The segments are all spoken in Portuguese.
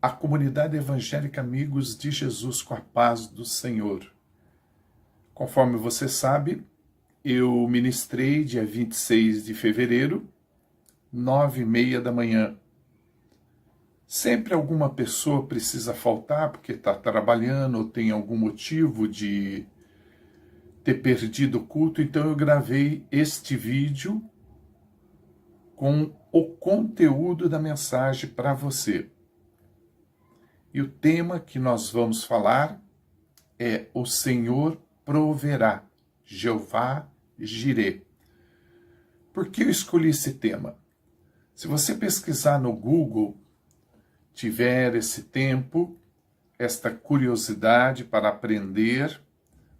a comunidade evangélica Amigos de Jesus com a paz do Senhor. Conforme você sabe, eu ministrei dia 26 de fevereiro, 9h30 da manhã. Sempre alguma pessoa precisa faltar porque está trabalhando ou tem algum motivo de ter perdido o culto, então eu gravei este vídeo com o conteúdo da mensagem para você. E o tema que nós vamos falar é o Senhor proverá, Jeová Jireh. Por que eu escolhi esse tema? Se você pesquisar no Google, tiver esse tempo, esta curiosidade para aprender,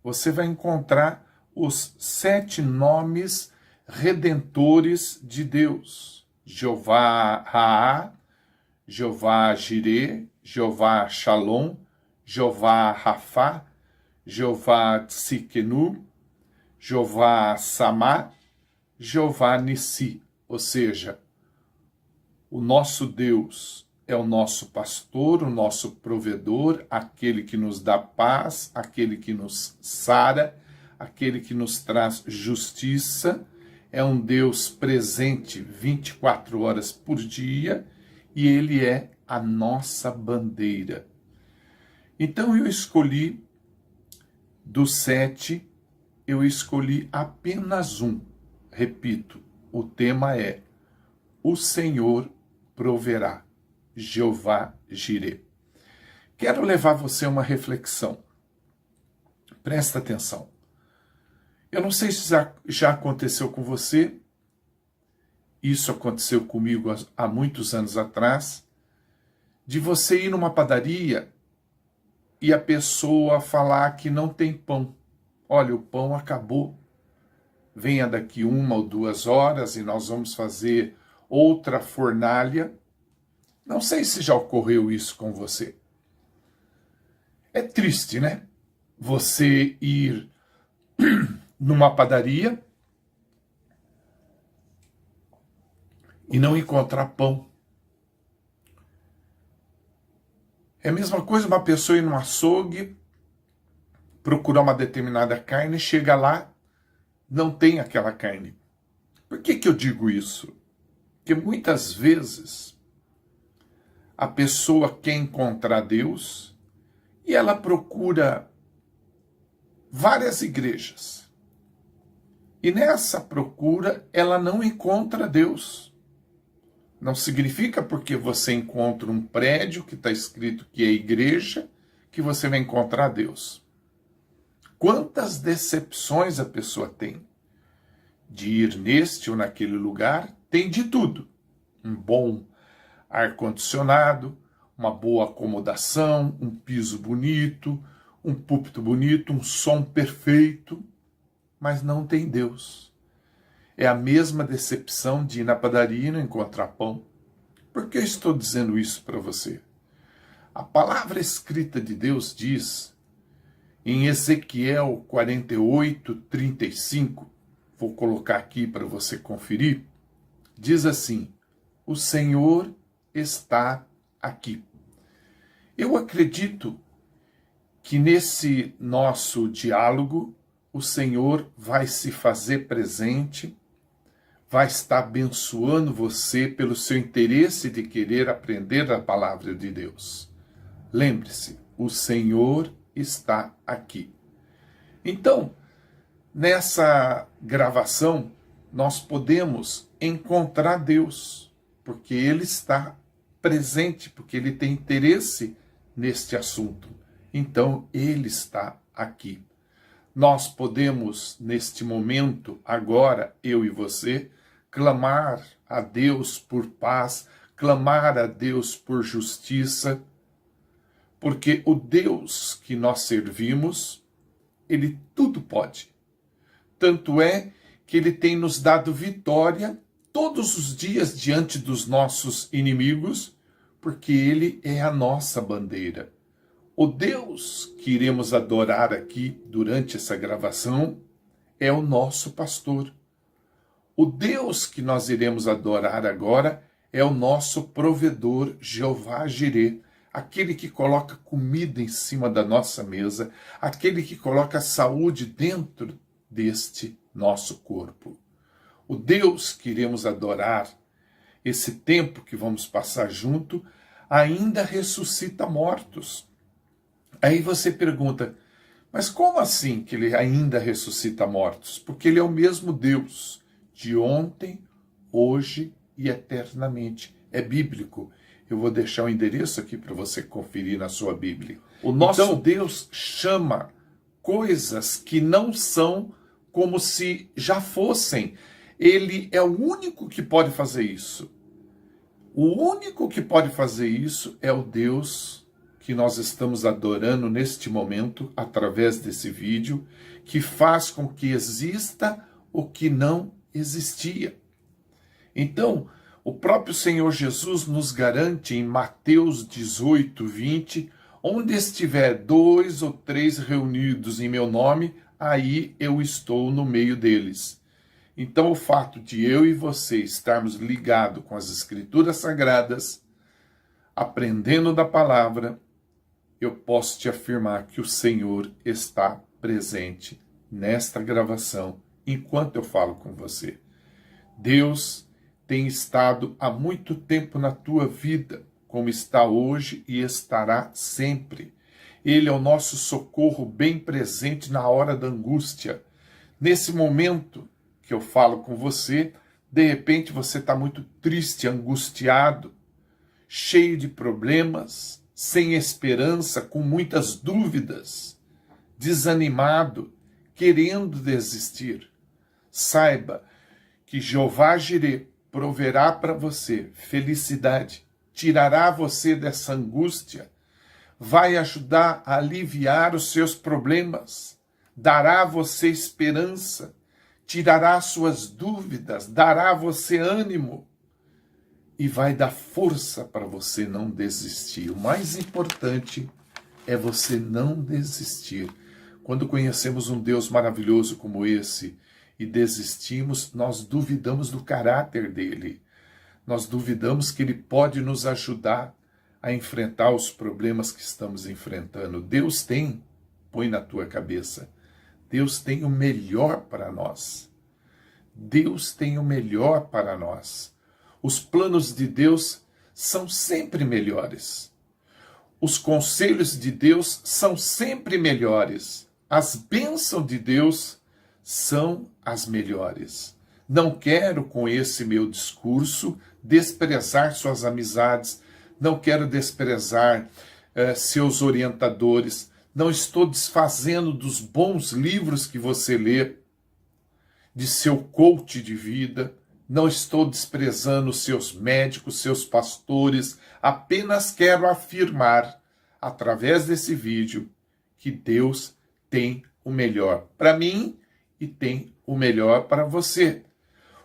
você vai encontrar os 7 nomes redentores de Deus. Jeová Raá, Jeová Jireh, Jeová Shalom, Jeová Rafá, Jeová Tsikenu, Jeová Samá, Jeová Nissi. Ou seja, o nosso Deus é o nosso pastor, o nosso provedor, aquele que nos dá paz, aquele que nos sara, aquele que nos traz justiça. É um Deus presente 24 horas por dia e ele é a nossa bandeira. Então eu escolhi, dos 7, eu escolhi apenas um. Repito, o tema é o Senhor proverá, Jeová Jireh. Quero levar você a uma reflexão. Presta atenção. Eu não sei se já aconteceu com você, isso aconteceu comigo há muitos anos atrás, de você ir numa padaria e a pessoa falar que não tem pão. Olha, o pão acabou. Venha daqui 1 ou 2 horas e nós vamos fazer outra fornalha. Não sei se já ocorreu isso com você. É triste, né? Você ir numa padaria e não encontrar pão. É a mesma coisa uma pessoa ir num açougue, procurar uma determinada carne, chega lá, não tem aquela carne. Por que eu digo isso? Porque muitas vezes a pessoa quer encontrar Deus e ela procura várias igrejas. E nessa procura ela não encontra Deus. Não significa porque você encontra um prédio que está escrito que é igreja que você vai encontrar Deus. Quantas decepções a pessoa tem de ir neste ou naquele lugar? Tem de tudo. Um bom ar-condicionado, uma boa acomodação, um piso bonito, um púlpito bonito, um som perfeito, mas não tem Deus. É a mesma decepção de ir na padaria e não encontrar pão. Por que eu estou dizendo isso para você? A palavra escrita de Deus diz, em Ezequiel 48:35, vou colocar aqui para você conferir, diz assim: o Senhor está aqui. Eu acredito que nesse nosso diálogo, o Senhor vai se fazer presente, vai estar abençoando você pelo seu interesse de querer aprender a palavra de Deus. Lembre-se, o Senhor está aqui. Então, nessa gravação, nós podemos encontrar Deus, porque Ele está presente, porque Ele tem interesse neste assunto. Então, Ele está aqui. Nós podemos, neste momento, agora, eu e você, clamar a Deus por paz, clamar a Deus por justiça, porque o Deus que nós servimos, Ele tudo pode. Tanto é que Ele tem nos dado vitória todos os dias diante dos nossos inimigos, porque Ele é a nossa bandeira. O Deus que iremos adorar aqui durante essa gravação é o nosso pastor. O Deus que nós iremos adorar agora é o nosso provedor, Jeová Jireh, aquele que coloca comida em cima da nossa mesa, aquele que coloca saúde dentro deste nosso corpo. O Deus que iremos adorar, esse tempo que vamos passar junto, ainda ressuscita mortos. Aí você pergunta, mas como assim que ele ainda ressuscita mortos? Porque ele é o mesmo Deus de ontem, hoje e eternamente. É bíblico. Eu vou deixar o endereço aqui para você conferir na sua Bíblia. O nosso Deus chama coisas que não são como se já fossem. Ele é o único que pode fazer isso. O único que pode fazer isso é o Deus que nós estamos adorando neste momento, através desse vídeo, que faz com que exista o que não existia. Então, o próprio Senhor Jesus nos garante em Mateus 18, 20, onde estiver 2 ou 3 reunidos em meu nome, aí eu estou no meio deles. Então, o fato de eu e você estarmos ligados com as Escrituras Sagradas, aprendendo da palavra, eu posso te afirmar que o Senhor está presente nesta gravação, enquanto eu falo com você. Deus tem estado há muito tempo na tua vida, como está hoje e estará sempre. Ele é o nosso socorro bem presente na hora da angústia. Nesse momento que eu falo com você, de repente você está muito triste, angustiado, cheio de problemas, sem esperança, com muitas dúvidas, desanimado, querendo desistir. Saiba que Jeová Jireh proverá para você felicidade, tirará você dessa angústia, vai ajudar a aliviar os seus problemas, dará a você esperança, tirará suas dúvidas, dará a você ânimo e vai dar força para você não desistir. O mais importante é você não desistir. Quando conhecemos um Deus maravilhoso como esse e desistimos, nós duvidamos do caráter dele. Nós duvidamos que ele pode nos ajudar a enfrentar os problemas que estamos enfrentando. Deus tem, põe na tua cabeça, Deus tem o melhor para nós. Deus tem o melhor para nós. Os planos de Deus são sempre melhores. Os conselhos de Deus são sempre melhores. As bênçãos de Deus são as melhores. Não quero, com esse meu discurso, desprezar suas amizades, não quero desprezar seus orientadores, não estou desfazendo dos bons livros que você lê, de seu coach de vida, não estou desprezando seus médicos, seus pastores, apenas quero afirmar, através desse vídeo, que Deus tem o melhor para mim e tem o melhor para você.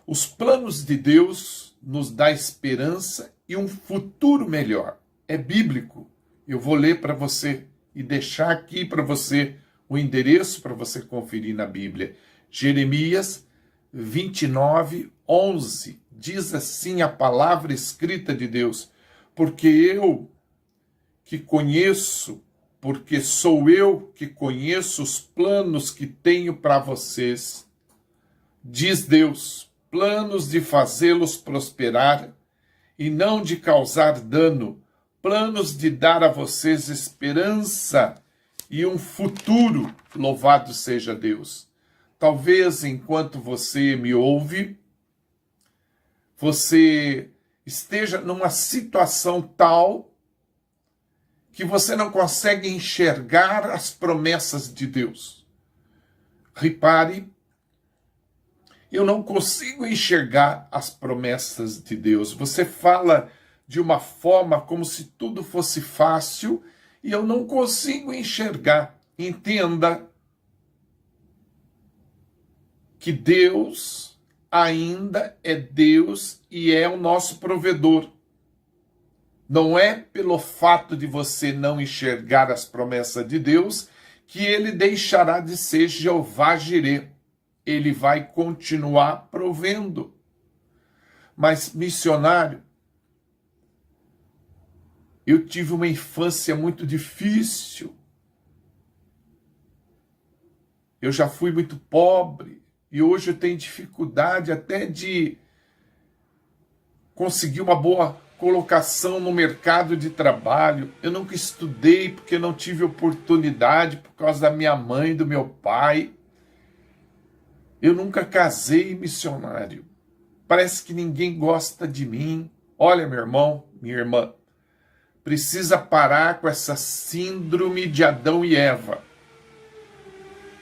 Os planos de Deus nos dão esperança e um futuro melhor. É bíblico. Eu vou ler para você e deixar aqui para você o endereço para você conferir na Bíblia. Jeremias 29, 11. Diz assim a palavra escrita de Deus: porque eu que conheço, porque sou eu que conheço os planos que tenho para vocês, diz Deus, planos de fazê-los prosperar e não de causar dano, planos de dar a vocês esperança e um futuro. Louvado seja Deus. Talvez enquanto você me ouve, você esteja numa situação tal que você não consegue enxergar as promessas de Deus. Repare, eu não consigo enxergar as promessas de Deus. Você fala de uma forma como se tudo fosse fácil e eu não consigo enxergar. Entenda que Deus ainda é Deus e é o nosso provedor. Não é pelo fato de você não enxergar as promessas de Deus que ele deixará de ser Jeová Jireh. Ele vai continuar provendo. Mas, missionário, Eu tive uma infância muito difícil. Eu já fui muito pobre e hoje eu tenho dificuldade até de conseguir uma boa colocação no mercado de trabalho. Eu nunca estudei porque não tive oportunidade por causa da minha mãe e do meu pai. Eu nunca casei missionário. Parece que ninguém gosta de mim. Olha, meu irmão, minha irmã, precisa parar com essa síndrome de Adão e Eva.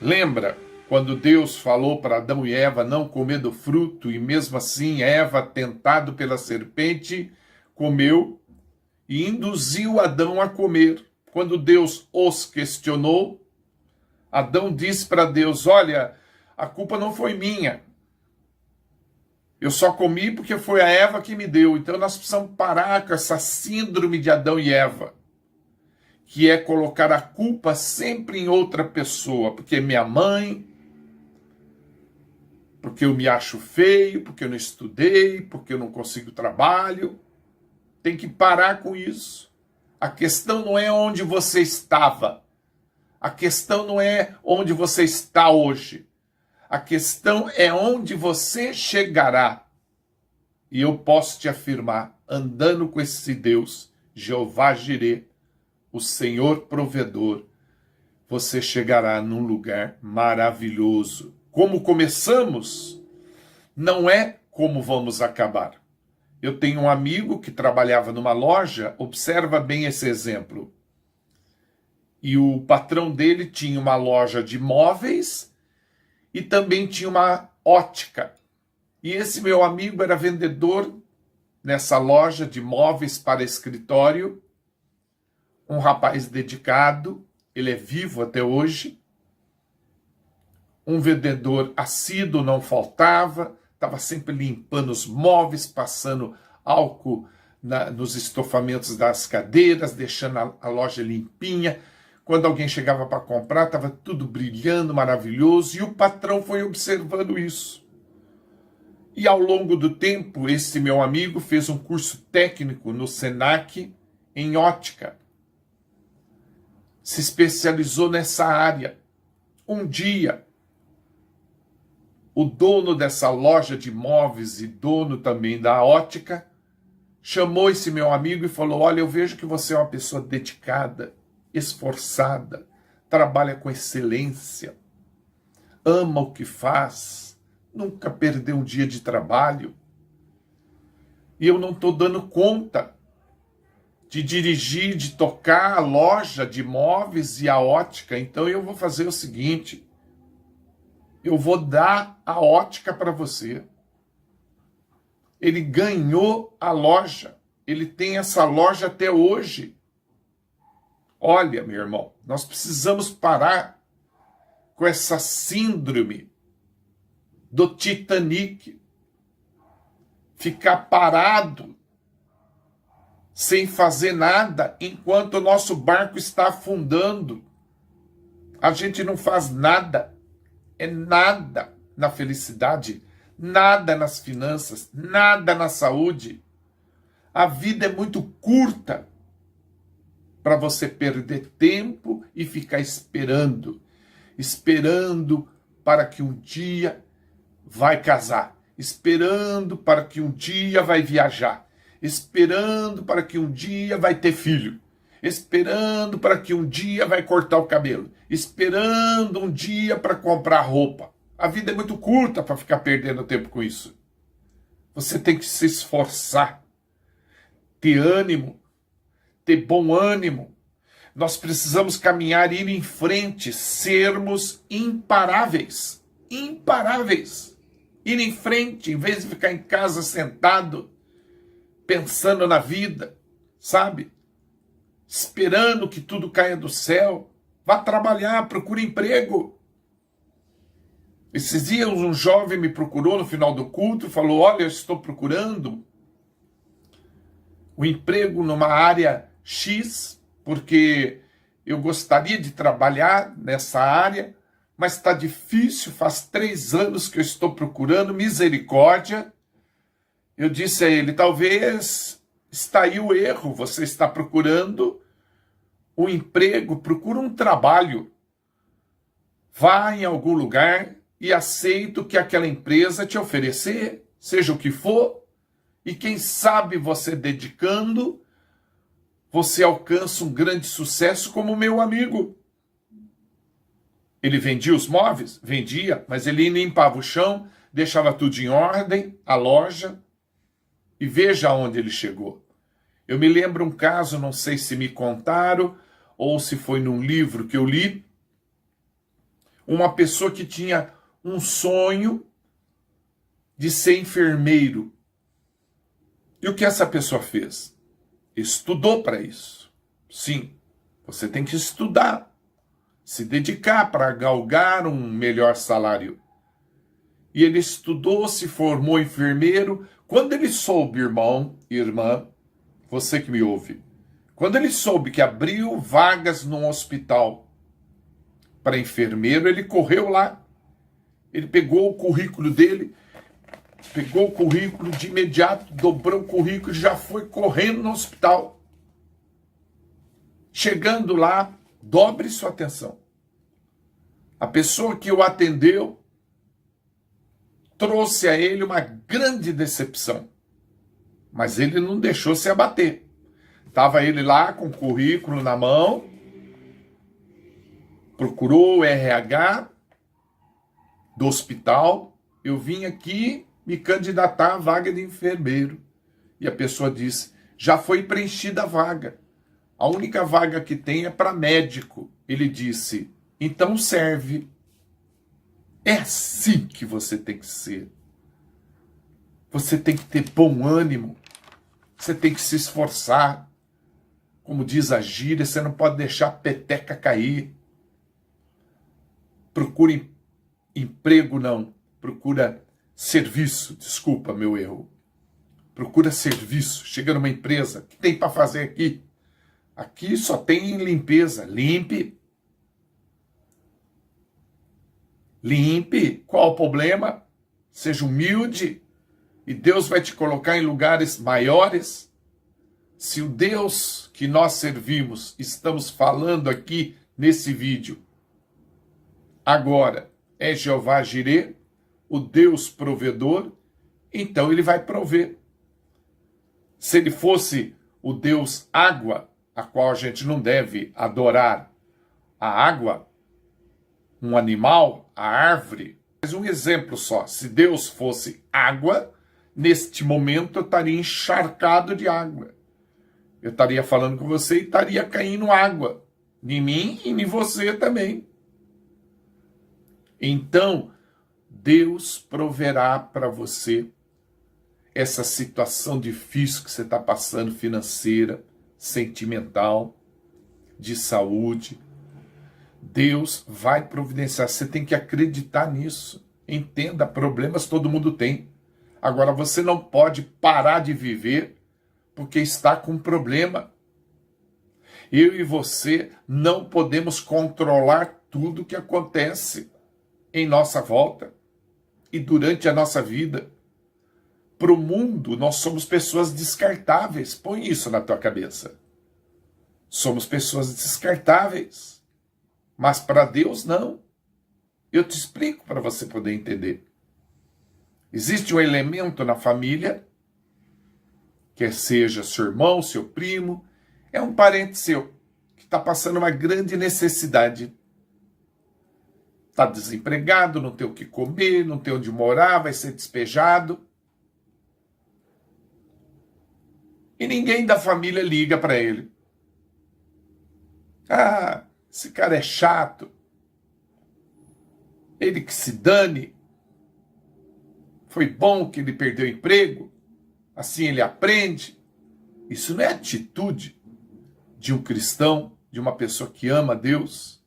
Lembra quando Deus falou para Adão e Eva não comer do fruto e mesmo assim Eva, tentado pela serpente, comeu e induziu Adão a comer. Quando Deus os questionou, Adão disse para Deus: olha, a culpa não foi minha. Eu só comi porque foi a Eva que me deu. Então nós precisamos parar com essa síndrome de Adão e Eva, que é colocar a culpa sempre em outra pessoa, porque minha mãe, porque eu me acho feio, porque eu não estudei, porque eu não consigo trabalho. Tem que parar com isso. A questão não é onde você estava. A questão não é onde você está hoje. A questão é onde você chegará. E eu posso te afirmar, andando com esse Deus, Jeová Jirê, o Senhor provedor, você chegará num lugar maravilhoso. Como começamos, não é como vamos acabar. Eu tenho um amigo que trabalhava numa loja, observa bem esse exemplo. E o patrão dele tinha uma loja de móveis e também tinha uma ótica. E esse meu amigo era vendedor nessa loja de móveis para escritório, um rapaz dedicado, ele é vivo até hoje, um vendedor assíduo, não faltava, estava sempre limpando os móveis, passando álcool nos estofamentos das cadeiras, deixando a loja limpinha. Quando alguém chegava para comprar, estava tudo brilhando, maravilhoso, e o patrão foi observando isso. E ao longo do tempo, esse meu amigo fez um curso técnico no Senac em ótica. Se especializou nessa área. Um dia, o dono dessa loja de móveis e dono também da ótica chamou esse meu amigo e falou: olha, eu vejo que você é uma pessoa dedicada, esforçada, trabalha com excelência, ama o que faz, nunca perdeu um dia de trabalho. E eu não estou dando conta de dirigir, de tocar a loja de móveis e a ótica. Então eu vou fazer o seguinte: eu vou dar a ótica para você. Ele ganhou a loja. Ele tem essa loja até hoje. Olha, meu irmão, nós precisamos parar com essa síndrome do Titanic. Ficar parado, sem fazer nada, enquanto o nosso barco está afundando. A gente não faz nada. É nada na felicidade, nada nas finanças, nada na saúde. A vida é muito curta para você perder tempo e ficar esperando para que um dia vai casar, esperando para que um dia vai viajar, esperando para que um dia vai ter filho, esperando para que um dia vai cortar o cabelo, esperando um dia para comprar roupa. A vida é muito curta para ficar perdendo tempo com isso. Você tem que se esforçar, ter ânimo, ter bom ânimo. Nós precisamos caminhar, ir em frente, sermos imparáveis. Imparáveis. Ir em frente, em vez de ficar em casa sentado, pensando na vida, sabe? Esperando que tudo caia do céu. Vá trabalhar, procure emprego. Esses dias um jovem me procurou no final do culto e falou: olha, eu estou procurando um emprego numa área X, porque eu gostaria de trabalhar nessa área, mas está difícil, faz 3 anos que eu estou procurando, misericórdia. Eu disse a ele: talvez Está aí o erro. Você está procurando um emprego, procura um trabalho. Vá em algum lugar e aceita o que aquela empresa te oferecer, seja o que for, e quem sabe você dedicando, você alcança um grande sucesso como o meu amigo. Ele vendia os móveis? Vendia, mas ele limpava o chão, deixava tudo em ordem, a loja, e veja aonde ele chegou. Eu me lembro um caso, não sei se me contaram, ou se foi num livro que eu li, uma pessoa que tinha um sonho de ser enfermeiro. E o que essa pessoa fez? Estudou para isso. Sim, você tem que estudar, se dedicar para galgar um melhor salário. E ele estudou, se formou enfermeiro. Quando ele soube, irmão e irmã, você que me ouve, quando ele soube que abriu vagas num hospital para enfermeiro, ele correu lá, ele pegou o currículo dele, pegou o currículo de imediato, dobrou o currículo e já foi correndo no hospital. Chegando lá, dobre sua atenção. A pessoa que o atendeu trouxe a ele uma grande decepção, mas ele não deixou se abater. Estava ele lá com o currículo na mão, procurou o RH do hospital. Eu vim aqui me candidatar à vaga de enfermeiro. E a pessoa disse, já foi preenchida a vaga. A única vaga que tem é para médico. Ele disse, então serve. É assim que você tem que ser. Você tem que ter bom ânimo. Você tem que se esforçar. Como diz a gíria, você não pode deixar a peteca cair. Procure emprego, não. Procura serviço. Desculpa meu erro. Procura serviço. Chega numa empresa. O que tem para fazer aqui? Aqui só tem limpeza. Limpe. Limpe. Qual o problema? Seja humilde. E Deus vai te colocar em lugares maiores. Se o Deus que nós servimos, estamos falando aqui nesse vídeo, agora é Jeová Jireh, o Deus provedor, então ele vai prover. Se ele fosse o Deus água, a qual a gente não deve adorar a água, um animal, a árvore, mas um exemplo só, se Deus fosse água, neste momento eu estaria encharcado de água. Eu estaria falando com você e estaria caindo água em mim e em você também. Então, Deus proverá para você essa situação difícil que você está passando, financeira, sentimental, de saúde. Deus vai providenciar. Você tem que acreditar nisso. Entenda, problemas todo mundo tem. Agora, você não pode parar de viver porque está com problema. Eu e você não podemos controlar tudo o que acontece em nossa volta e durante a nossa vida. Para o mundo, nós somos pessoas descartáveis. Põe isso na tua cabeça. Somos pessoas descartáveis. Mas para Deus, não. Eu te explico para você poder entender. Existe um elemento na família, quer seja seu irmão, seu primo, é um parente seu, que está passando uma grande necessidade. Está desempregado, não tem o que comer, não tem onde morar, vai ser despejado. E ninguém da família liga para ele. Ah, esse cara é chato. Ele que se dane. Foi bom que ele perdeu o emprego. Assim ele aprende. Isso não é atitude de um cristão, de uma pessoa que ama a Deus.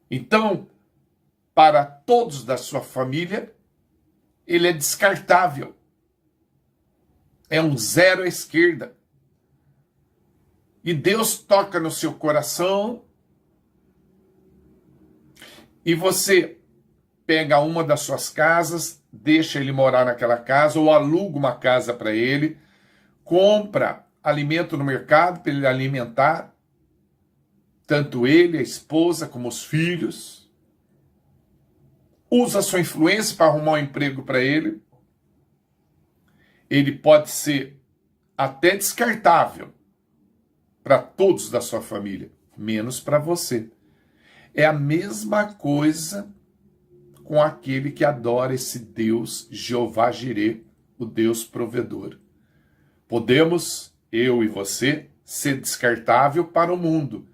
Então, para todos da sua família, ele é descartável. É um zero à esquerda. E Deus toca no seu coração e você pega uma das suas casas, deixa ele morar naquela casa ou aluga uma casa para ele, compra alimento no mercado para ele alimentar tanto ele, a esposa, como os filhos. Usa sua influência para arrumar um emprego para ele. Ele pode ser até descartável para todos da sua família, menos para você. É a mesma coisa com aquele que adora esse Deus, Jeová Jireh, o Deus provedor. Podemos, eu e você, ser descartável para o mundo.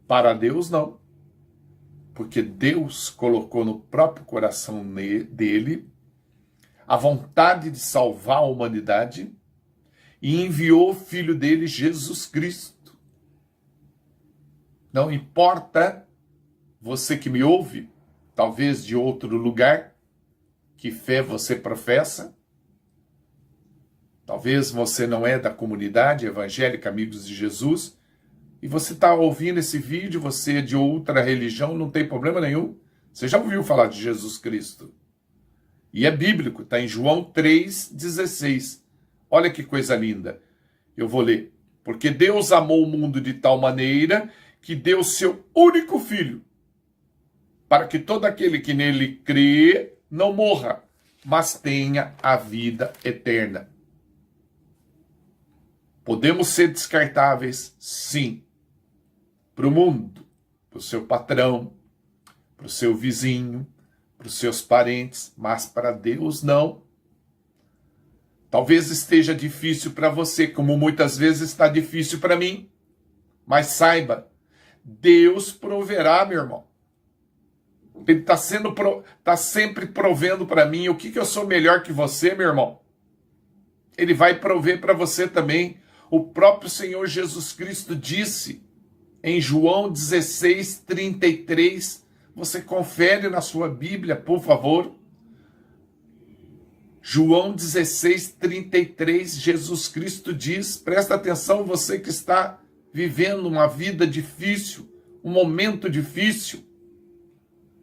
Para Deus, não. Porque Deus colocou no próprio coração dele a vontade de salvar a humanidade e enviou o Filho dele, Jesus Cristo. Não importa você que me ouve, talvez de outro lugar, que fé você professa, talvez você não é da comunidade evangélica Amigos de Jesus, e você está ouvindo esse vídeo, você é de outra religião, não tem problema nenhum. Você já ouviu falar de Jesus Cristo. E é bíblico, está em João 3,16. Olha que coisa linda. Eu vou ler. Porque Deus amou o mundo de tal maneira que deu seu único filho, para que todo aquele que nele crê não morra, mas tenha a vida eterna. Podemos ser descartáveis, sim, para o mundo, para o seu patrão, para o seu vizinho, para os seus parentes, mas para Deus não. Talvez esteja difícil para você, como muitas vezes está difícil para mim, mas saiba, Deus proverá, meu irmão. Ele está sempre provendo para mim. O que eu sou melhor que você, meu irmão? Ele vai prover para você também. O próprio Senhor Jesus Cristo disse em João 16:33, você confere na sua Bíblia, por favor. João 16:33, Jesus Cristo diz, presta atenção, você que está vivendo uma vida difícil, um momento difícil.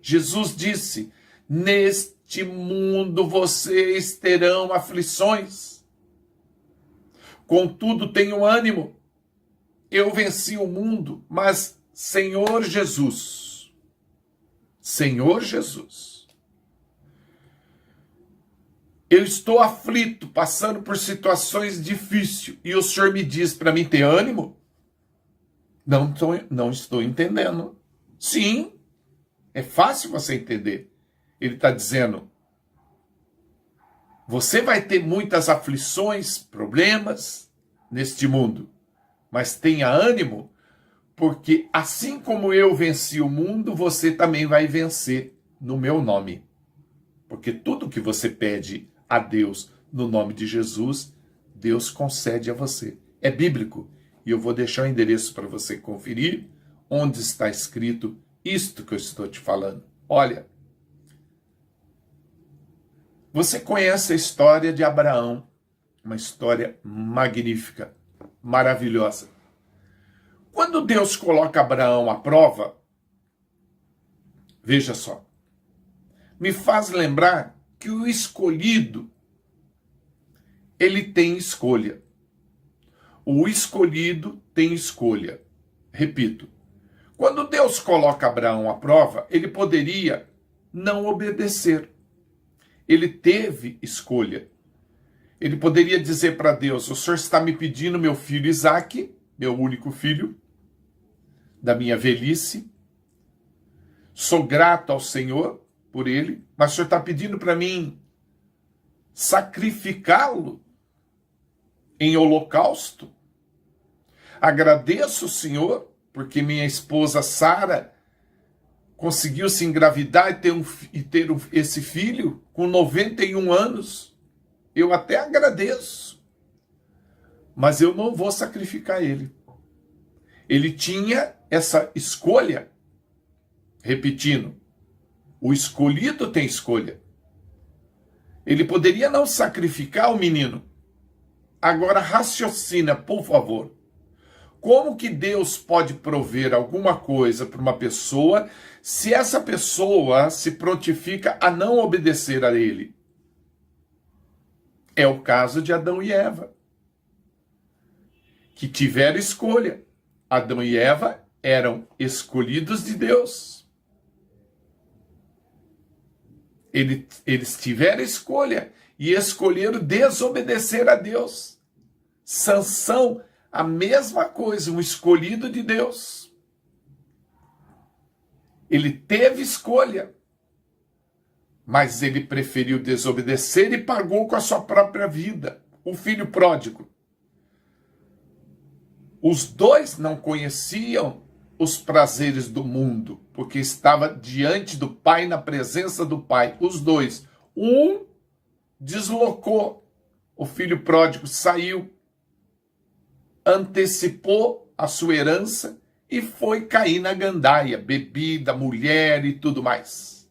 Jesus disse, neste mundo vocês terão aflições. Contudo, tenham ânimo. Eu venci o mundo, mas Senhor Jesus, eu estou aflito, passando por situações difíceis, e o Senhor me diz para mim ter ânimo? Não estou entendendo. Sim, é fácil você entender. Ele está dizendo, você vai ter muitas aflições, problemas neste mundo, mas tenha ânimo, porque assim como eu venci o mundo, você também vai vencer no meu nome. Porque tudo que você pede a Deus no nome de Jesus, Deus concede a você. É bíblico. E eu vou deixar o endereço para você conferir onde está escrito isto que eu estou te falando. Olha, você conhece a história de Abraão, uma história magnífica, maravilhosa. Quando Deus coloca Abraão à prova, veja só, me faz lembrar que o escolhido, ele tem escolha. O escolhido tem escolha. Repito, quando Deus coloca Abraão à prova, ele poderia não obedecer. Ele teve escolha. Ele poderia dizer para Deus, o Senhor está me pedindo meu filho Isaque, meu único filho, da minha velhice. Sou grato ao Senhor por ele, mas o Senhor está pedindo para mim sacrificá-lo em holocausto. Agradeço o Senhor, porque minha esposa Sara conseguiu se engravidar e ter esse filho com 91 anos. Eu até agradeço, mas eu não vou sacrificar ele. Ele tinha essa escolha. Repetindo, o escolhido tem escolha. Ele poderia não sacrificar o menino. Agora raciocina, por favor. Como que Deus pode prover alguma coisa para uma pessoa se essa pessoa se prontifica a não obedecer a ele? É o caso de Adão e Eva. que tiveram escolha. Adão e Eva eram escolhidos de Deus. Eles tiveram escolha e escolheram desobedecer a Deus. Sansão, a mesma coisa, um escolhido de Deus. Ele teve escolha, mas ele preferiu desobedecer e pagou com a sua própria vida. O filho pródigo. Os dois não conheciam os prazeres do mundo, porque estava diante do Pai, na presença do Pai. Os dois. Um deslocou. O filho pródigo saiu, antecipou a sua herança e foi cair na gandaia, bebida, mulher e tudo mais.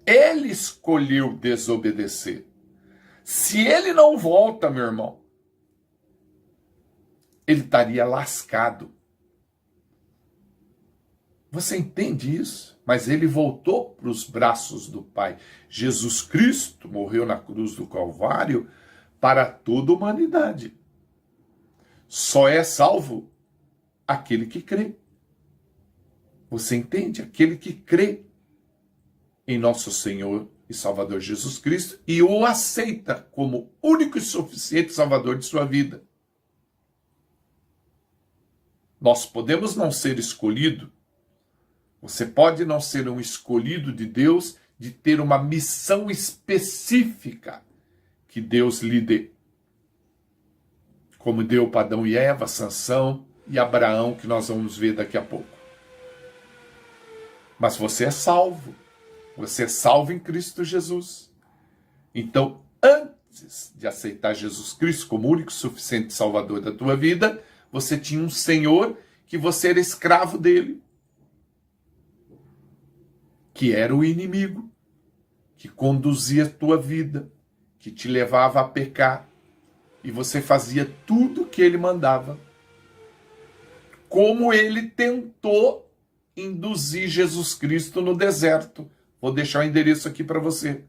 Ele escolheu desobedecer. Se ele não volta, meu irmão, ele estaria lascado. Você entende isso? Mas ele voltou para os braços do Pai. Jesus Cristo morreu na cruz do Calvário para toda a humanidade. Só é salvo aquele que crê. Você entende? Aquele que crê em nosso Senhor e Salvador Jesus Cristo e o aceita como único e suficiente Salvador de sua vida. Nós podemos não ser escolhido. Você pode não ser um escolhido de Deus, de ter uma missão específica que Deus lhe dê. Como deu para Adão e Eva, Sansão e Abraão, que nós vamos ver daqui a pouco. Mas você é salvo. Você é salvo em Cristo Jesus. Então, antes de aceitar Jesus Cristo como único e suficiente Salvador da tua vida, você tinha um Senhor que você era escravo dele. Que era o inimigo, que conduzia a tua vida, que te levava a pecar, e você fazia tudo o que ele mandava. Como ele tentou induzir Jesus Cristo no deserto. Vou deixar o endereço aqui para você.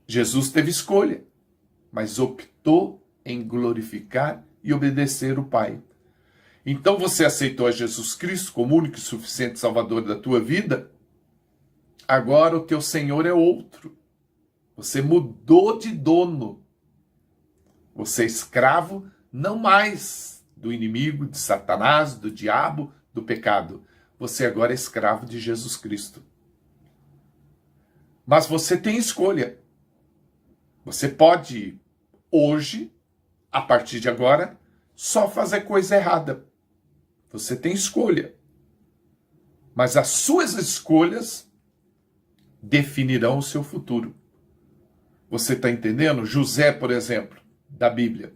Jesus teve escolha, mas optou em glorificar e obedecer o Pai. Então você aceitou a Jesus Cristo como único e suficiente Salvador da tua vida. Agora o teu Senhor é outro. Você mudou de dono. Você é escravo não mais do inimigo, de Satanás, do diabo, do pecado. Você agora é escravo de Jesus Cristo. Mas você tem escolha. Você pode, hoje, a partir de agora, só fazer coisa errada. Você tem escolha. Mas as suas escolhas definirão o seu futuro. Você está entendendo? José, por exemplo, da Bíblia.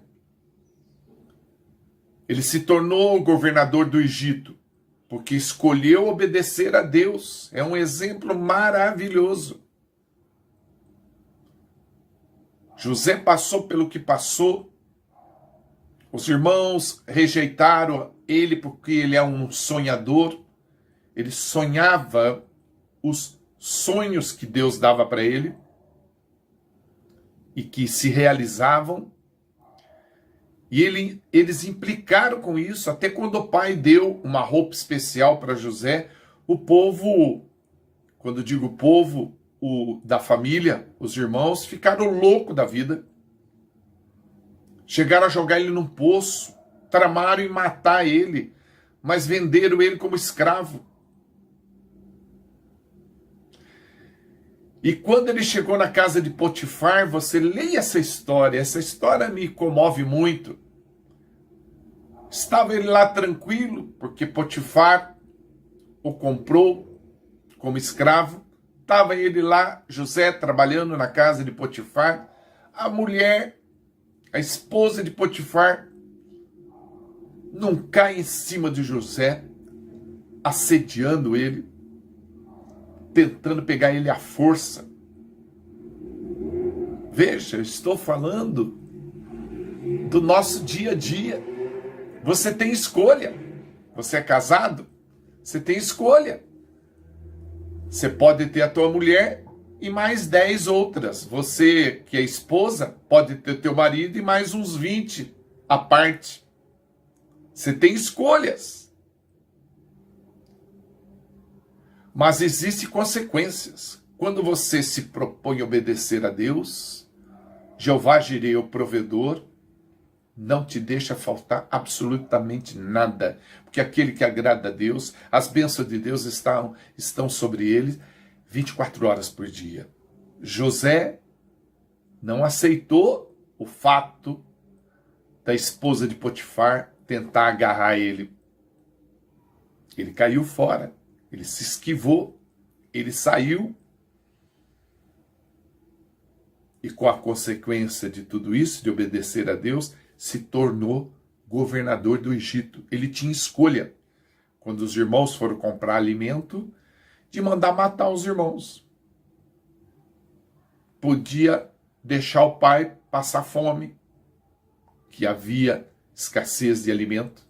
Ele se tornou governador do Egito, porque escolheu obedecer a Deus. É um exemplo maravilhoso. José passou pelo que passou. Os irmãos rejeitaram ele porque ele é um sonhador. Ele sonhava os sonhos que Deus dava para ele e que se realizavam. E eles implicaram com isso, até quando o pai deu uma roupa especial para José, o povo, quando digo povo, da família, os irmãos, ficaram loucos da vida. Chegaram a jogar ele num poço, tramaram em matar ele, mas venderam ele como escravo. E quando ele chegou na casa de Potifar, você leia essa história me comove muito. Estava ele lá tranquilo, porque Potifar o comprou como escravo. Estava ele lá, José, trabalhando na casa de Potifar. A mulher, a esposa de Potifar, não cai em cima de José, assediando ele, tentando pegar ele à força. Veja, eu estou falando do nosso dia a dia. Você tem escolha. Você é casado? Você tem escolha. Você pode ter a tua mulher e mais 10 outras. Você, que é esposa, pode ter teu marido e mais uns 20 à parte. Você tem escolhas. Mas existem consequências. Quando você se propõe a obedecer a Deus, Jeová Jireh, o provedor, não te deixa faltar absolutamente nada. Porque aquele que agrada a Deus, as bênçãos de Deus estão sobre ele 24 horas por dia. José não aceitou o fato da esposa de Potifar tentar agarrar ele. Ele caiu fora, ele se esquivou, ele saiu. E com a consequência de tudo isso, de obedecer a Deus, se tornou governador do Egito. Ele tinha escolha, quando os irmãos foram comprar alimento, de mandar matar os irmãos. Podia deixar o pai passar fome, que havia escassez de alimento.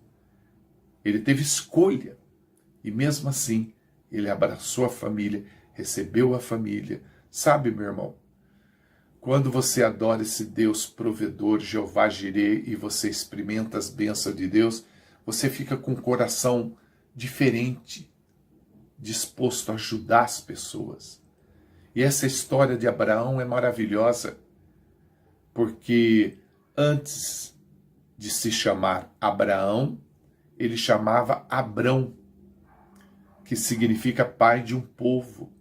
Ele teve escolha. E mesmo assim, ele abraçou a família, recebeu a família. Sabe, meu irmão, quando você adora esse Deus provedor, Jeová Jireh, e você experimenta as bênçãos de Deus, você fica com o coração diferente, disposto a ajudar as pessoas. E essa história de Abraão é maravilhosa, porque antes de se chamar Abraão, ele chamava Abrão, que significa pai de um povo.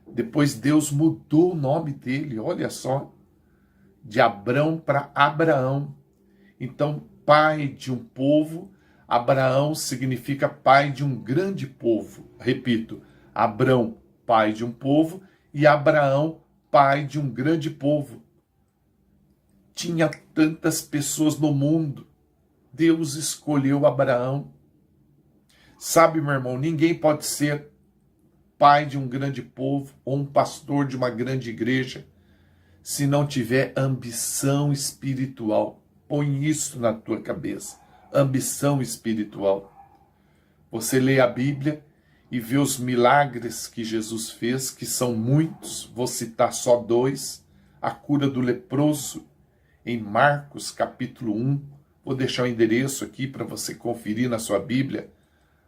Depois Deus mudou o nome dele, olha só, de Abrão para Abraão. Então, pai de um povo, Abraão significa pai de um grande povo. Repito, Abrão, pai de um povo, e Abraão, pai de um grande povo. Tinha tantas pessoas no mundo, Deus escolheu Abraão. Sabe, meu irmão, ninguém pode ser pai de um grande povo ou um pastor de uma grande igreja se não tiver ambição espiritual. Põe isso na tua cabeça. Ambição espiritual. Você lê a Bíblia e vê os milagres que Jesus fez, que são muitos. Vou citar só 2. A cura do leproso, em Marcos capítulo 1. Vou deixar o endereço aqui para você conferir na sua Bíblia.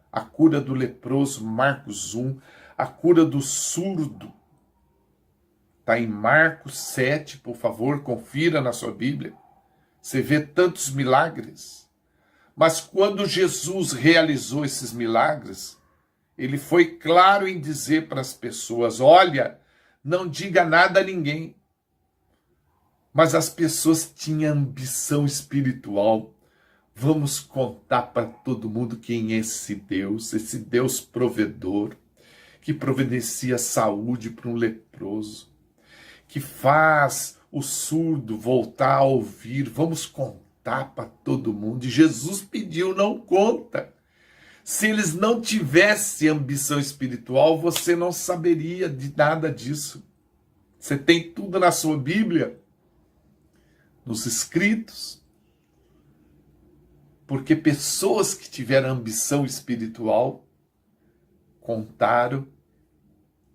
A cura do leproso, Marcos 1. A cura do surdo está em Marcos 7, por favor, confira na sua Bíblia. Você vê tantos milagres. Mas quando Jesus realizou esses milagres, ele foi claro em dizer para as pessoas, olha, não diga nada a ninguém. Mas as pessoas tinham ambição espiritual. Vamos contar para todo mundo quem é esse Deus provedor, que providencia saúde para um leproso, que faz o surdo voltar a ouvir. Vamos contar para todo mundo. E Jesus pediu, não conta. Se eles não tivessem ambição espiritual, você não saberia de nada disso. Você tem tudo na sua Bíblia, nos escritos, porque pessoas que tiveram ambição espiritual contaram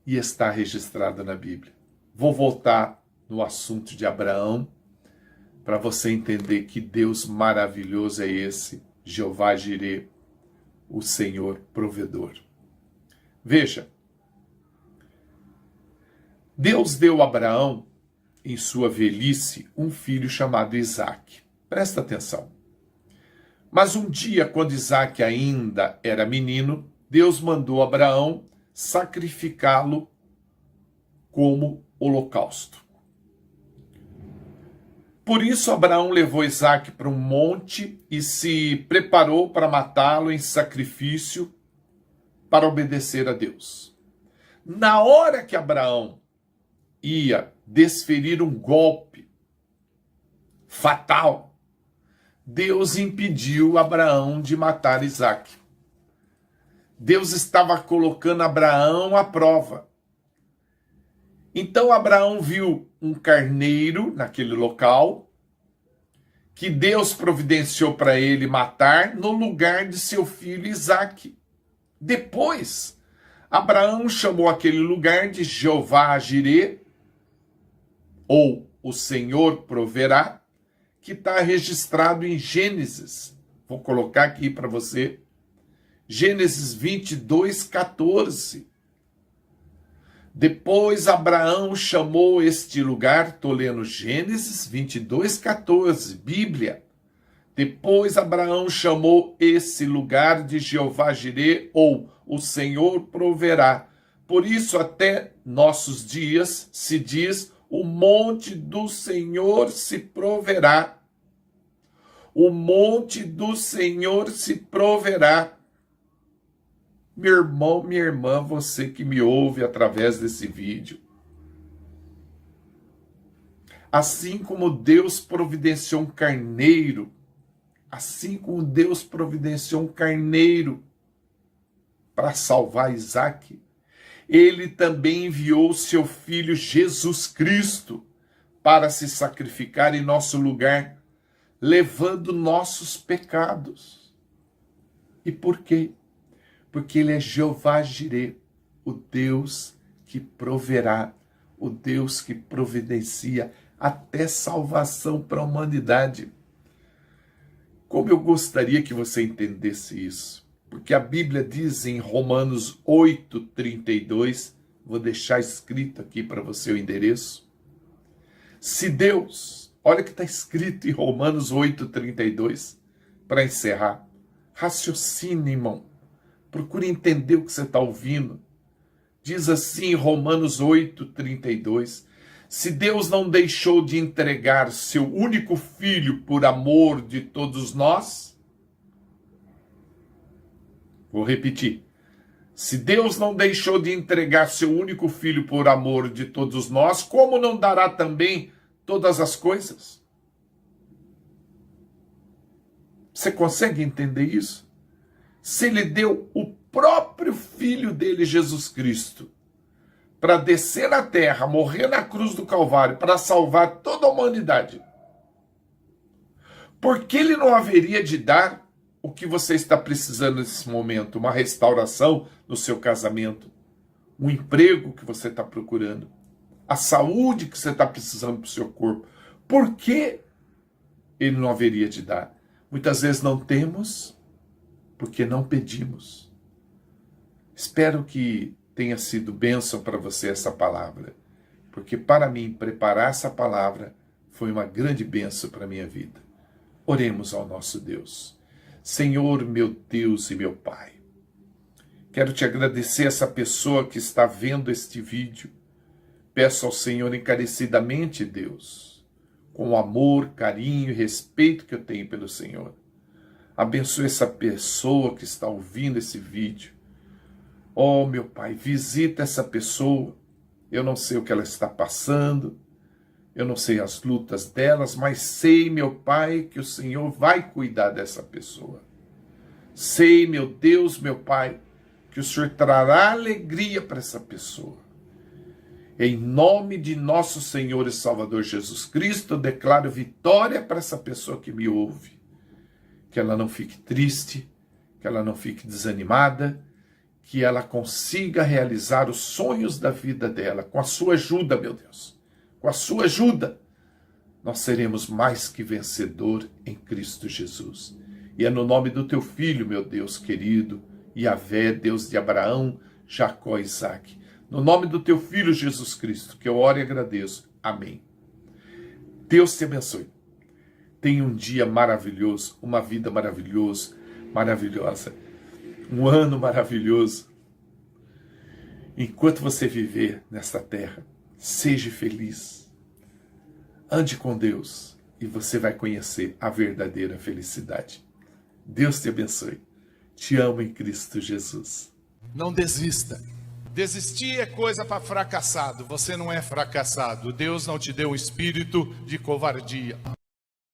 e está registrado na Bíblia. Vou voltar no assunto de Abraão para você entender que Deus maravilhoso é esse, Jeová Jireh, o Senhor provedor. Veja, Deus deu a Abraão, em sua velhice, um filho chamado Isaque. Presta atenção. Mas um dia, quando Isaque ainda era menino, Deus mandou Abraão sacrificá-lo como holocausto. Por isso, Abraão levou Isaque para um monte e se preparou para matá-lo em sacrifício para obedecer a Deus. Na hora que Abraão ia desferir um golpe fatal, Deus impediu Abraão de matar Isaque. Deus estava colocando Abraão à prova. Então Abraão viu um carneiro naquele local, que Deus providenciou para ele matar no lugar de seu filho Isaque. Depois, Abraão chamou aquele lugar de Jeová Jireh, ou o Senhor proverá, que está registrado em Gênesis. Vou colocar aqui para você. Gênesis 22, 14. Depois Abraão chamou este lugar, estou lendo Gênesis 22, 14, Bíblia. Depois Abraão chamou esse lugar de Jeová Jirê, ou o Senhor proverá. Por isso até nossos dias se diz: o monte do Senhor se proverá. O monte do Senhor se proverá. Meu irmão, minha irmã, você que me ouve através desse vídeo. Assim como Deus providenciou um carneiro, para salvar Isaac, ele também enviou seu filho Jesus Cristo para se sacrificar em nosso lugar, levando nossos pecados. E por quê? Porque ele é Jeová Jirê, o Deus que proverá, o Deus que providencia até salvação para a humanidade. Como eu gostaria que você entendesse isso, porque a Bíblia diz em Romanos 8:32, vou deixar escrito aqui para você o endereço. Se Deus, olha o que está escrito em Romanos 8:32, para encerrar, raciocine, irmão, procure entender o que você está ouvindo. Diz assim em Romanos 8:32, se Deus não deixou de entregar seu único filho por amor de todos nós, vou repetir, se Deus não deixou de entregar seu único filho por amor de todos nós, como não dará também todas as coisas? Você consegue entender isso? Se ele deu o próprio filho dele, Jesus Cristo, para descer na terra, morrer na cruz do Calvário, para salvar toda a humanidade, por que ele não haveria de dar o que você está precisando nesse momento? Uma restauração no seu casamento, um emprego que você está procurando, a saúde que você está precisando para o seu corpo. Por que ele não haveria de dar? Muitas vezes não temos porque não pedimos. Espero que tenha sido bênção para você essa palavra, porque para mim preparar essa palavra foi uma grande bênção para a minha vida. Oremos ao nosso Deus. Senhor, meu Deus e meu Pai, quero te agradecer essa pessoa que está vendo este vídeo. Peço ao Senhor encarecidamente, Deus, com o amor, carinho e respeito que eu tenho pelo Senhor. Abençoe essa pessoa que está ouvindo esse vídeo. Oh, meu Pai, visita essa pessoa. Eu não sei o que ela está passando, eu não sei as lutas delas, mas sei, meu Pai, que o Senhor vai cuidar dessa pessoa. Sei, meu Deus, meu Pai, que o Senhor trará alegria para essa pessoa. Em nome de nosso Senhor e Salvador Jesus Cristo, eu declaro vitória para essa pessoa que me ouve. Que ela não fique triste, que ela não fique desanimada, que ela consiga realizar os sonhos da vida dela. Com a sua ajuda, meu Deus, com a sua ajuda, nós seremos mais que vencedor em Cristo Jesus. E é no nome do teu Filho, meu Deus querido, Yahvé, Deus de Abraão, Jacó e Isaac. No nome do teu Filho Jesus Cristo, que eu oro e agradeço. Amém. Deus te abençoe. Tenha um dia maravilhoso, uma vida maravilhosa, um ano maravilhoso. Enquanto você viver nesta terra, seja feliz. Ande com Deus e você vai conhecer a verdadeira felicidade. Deus te abençoe. Te amo em Cristo Jesus. Não desista. Desistir é coisa para fracassado. Você não é fracassado. Deus não te deu um espírito de covardia.